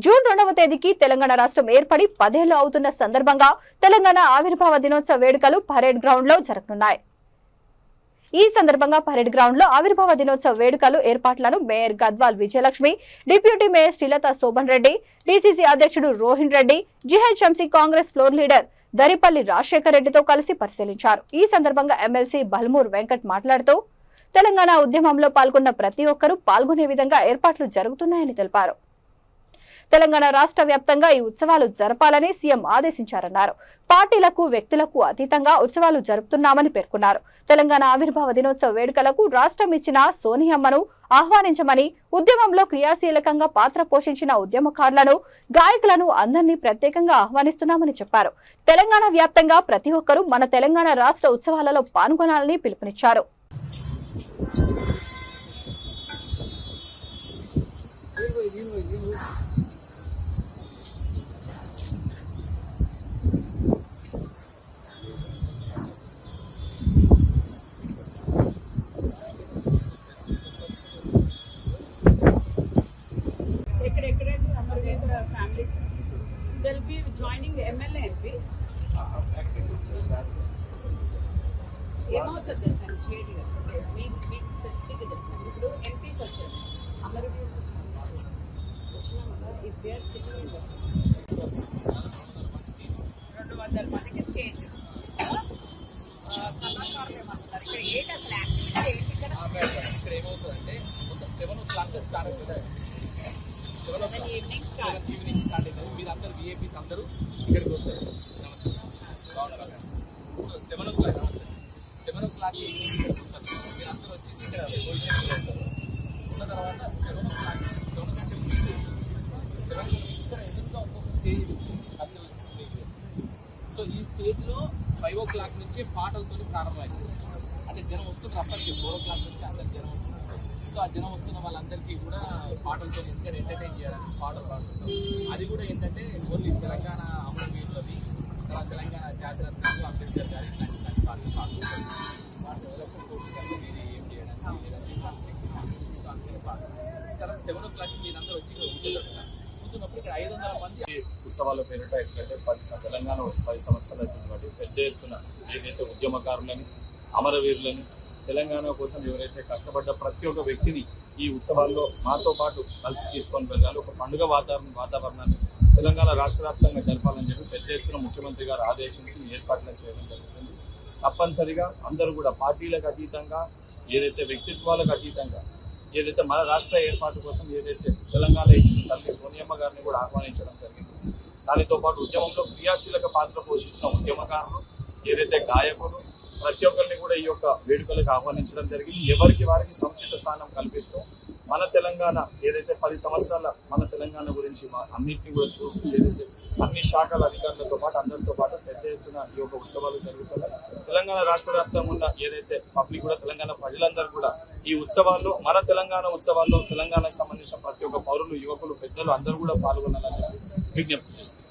June 2వ తేదీకి తెలంగాణ రాష్ట్రం ఏర్పడి 10 ఏళ్లు అవుతున్న సందర్భంగా తెలంగాణ ఆవిర్భావ దినోత్సవ వేడుకలు పరేడ్ గ్రౌండ్ లో జరగనున్నాయి. ఈ సందర్భంగా పరేడ్ గ్రౌండ్ లో ఆవిర్భావ దినోత్సవ వేడుకలు ఏర్పాట్లను mayor Gadwal Vijayalakshmi, deputy mayor Srilatha Shobhan Reddy, DCC అధ్యక్షుడు Rohin Reddy, GHMC Congress floor leader Daripalli Rajasekhar రెడ్డితో కలిసి పరిశీలించారు. ఈ సందర్భంగా ఎమ్మెల్సీ బల్మూర్ వెంకట్ మాట్లాడుతూ తెలంగాణ ఉద్యమంలో పాల్గొన్న ప్రతి ఒక్కరూ పాల్గొనే విధంగా ఏర్పాట్లు జరుగుతున్నాయని తెలిపారు. తెలంగాణ రాష్ట్ర వ్యాప్తంగా ఈ ఉత్సవాలు జరపాలని సీఎం ఆదేశించారన్నారు. పార్టీలకు, వ్యక్తులకు అతీతంగా ఉత్సవాలు జరుపుతున్నామని పేర్కొన్నారు. తెలంగాణ ఆవిర్భావ దినోత్సవ వేడుకలకు రాష్ట్రం ఇచ్చిన సోనియమ్మను ఆహ్వానించమని, ఉద్యమంలో క్రియాశీలకంగా పాత్ర పోషించిన ఉద్యమకారులను, గాయకులను అందరినీ ప్రత్యేకంగా ఆహ్వానిస్తున్నామని చెప్పారు. తెలంగాణ వ్యాప్తంగా ప్రతి ఒక్కరూ మన తెలంగాణ రాష్ట్ర ఉత్సవాలలో పాల్గొనాలని పిలుపునిచ్చారు. Families, they'll be joining the MLA MPs. ఏమవుతుంది తెలుసా చేయడం మీకు స్పెసిఫిక్గా తెలుసా ఇప్పుడు ఎంపీస్ వచ్చారు అందరికీ వచ్చినాం కదా ఇఫ్ దే ఆర్ సిట్టింగ్ 200 మందికి స్టేజ్ కళాకారులు ఏమంటారు ఇక్కడ ఏంటి అసలు యాక్టివిటీ ఏంటి ఇక్కడ ఏమవుతుందంటే మొత్తం 7 o'clock స్టార్ట్ అవుతుంది. ఈవినింగ్ స్టార్ట్ అవుతుంది. మీరు అందరు విఐపీస్ అందరూ ఇక్కడికి వస్తారు. 7 o'clock 7 o'clock ఈవినింగ్ ఇక్కడికి వస్తారు. మీరు అందరూ వచ్చేసి ఇక్కడ ఉన్న తర్వాత 7 o'clock 7 గంటల నుంచి 7 ఇక్కడ ఎదురుగా ఒక్కొక్క స్టేజ్. సో ఈ స్టేజ్లో 5 o'clock నుంచి పాటలతో ప్రారంభమైంది. అంటే జనం వస్తున్నారు అప్పటికి 4 o'clock నుంచి అందరు జనం వస్తున్నారు. సో ఆ జనం వస్తున్న వాళ్ళందరికీ కూడా పాటలతో ఎందుకంటే ఎంటర్టైన్ చేయడానికి పాటలు పాడుతుంటాం. అది కూడా ఏంటంటే ఓన్లీ తెలంగాణ అమరవీరులవి, తెలంగాణ జాతిరత్నాలు అంబేద్కర్ గారి ఇట్లాంటి పాటలు పాడుతుంటాం. వాటి ఎలక్షన్ కోర్సు మీరు ఏం చేయడానికి తర్వాత 7 o'clock మీరందరూ వచ్చి కూర్చున్నప్పుడు ఇక్కడ 500 మంది ఉత్సవాల పేరిట ఎట్లయితే తెలంగాణ 10 సంవత్సరాలు అవుతుంది కాబట్టి పెద్ద ఎత్తున ఏదైతే ఉద్యమకారులని, అమరవీరులని, తెలంగాణ కోసం ఎవరైతే కష్టపడ్డ ప్రతి ఒక్క వ్యక్తిని ఈ ఉత్సవాల్లో మాతో పాటు కలిసి తీసుకొని వెళ్ళాలి. ఒక పండుగ వాతావరణాన్ని తెలంగాణ రాష్ట్ర వ్యాప్తంగా జరపాలని చెప్పి పెద్ద ఎత్తున ముఖ్యమంత్రి గారు ఆదేశించి ఏర్పాట్లను చేయడం జరుగుతుంది. తప్పనిసరిగా అందరూ కూడా పార్టీలకు అతీతంగా, ఏదైతే వ్యక్తిత్వాలకు అతీతంగా, ఏదైతే మన రాష్ట్ర ఏర్పాటు కోసం ఏదైతే తెలంగాణ ఇచ్చిన తల్లి సోనియమ్మ గారిని కూడా ఆహ్వానించడం జరిగింది. దానితో పాటు ఉద్యమంలో క్రియాశీలక పాత్ర పోషించిన ఉద్యమకారులు, ఏదైతే గాయకులు, ప్రతి ఒక్కరిని కూడా ఈ యొక్క వేడుకలకు ఆహ్వానించడం జరిగింది. ఎవరికి వారికి సముచిత స్థానం కల్పిస్తూ మన తెలంగాణ ఏదైతే 10 సంవత్సరాల మన తెలంగాణ గురించి అన్నింటినీ కూడా చూస్తూ ఏదైతే అన్ని శాఖల అధికారులతో పాటు అందరితో పాటు పెద్ద ఎత్తున ఈ యొక్క ఉత్సవాలు జరుగుతున్నాయి. తెలంగాణ రాష్ట్ర వ్యాప్తంగా ఉన్న ఏదైతే పబ్లిక్ కూడా తెలంగాణ ప్రజలందరూ కూడా ఈ ఉత్సవాల్లో, మన తెలంగాణ ఉత్సవాల్లో తెలంగాణకు సంబంధించిన ప్రతి ఒక్క పౌరులు, యువకులు, పెద్దలు అందరూ కూడా పాల్గొనాలని విజ్ఞప్తి చేస్తారు.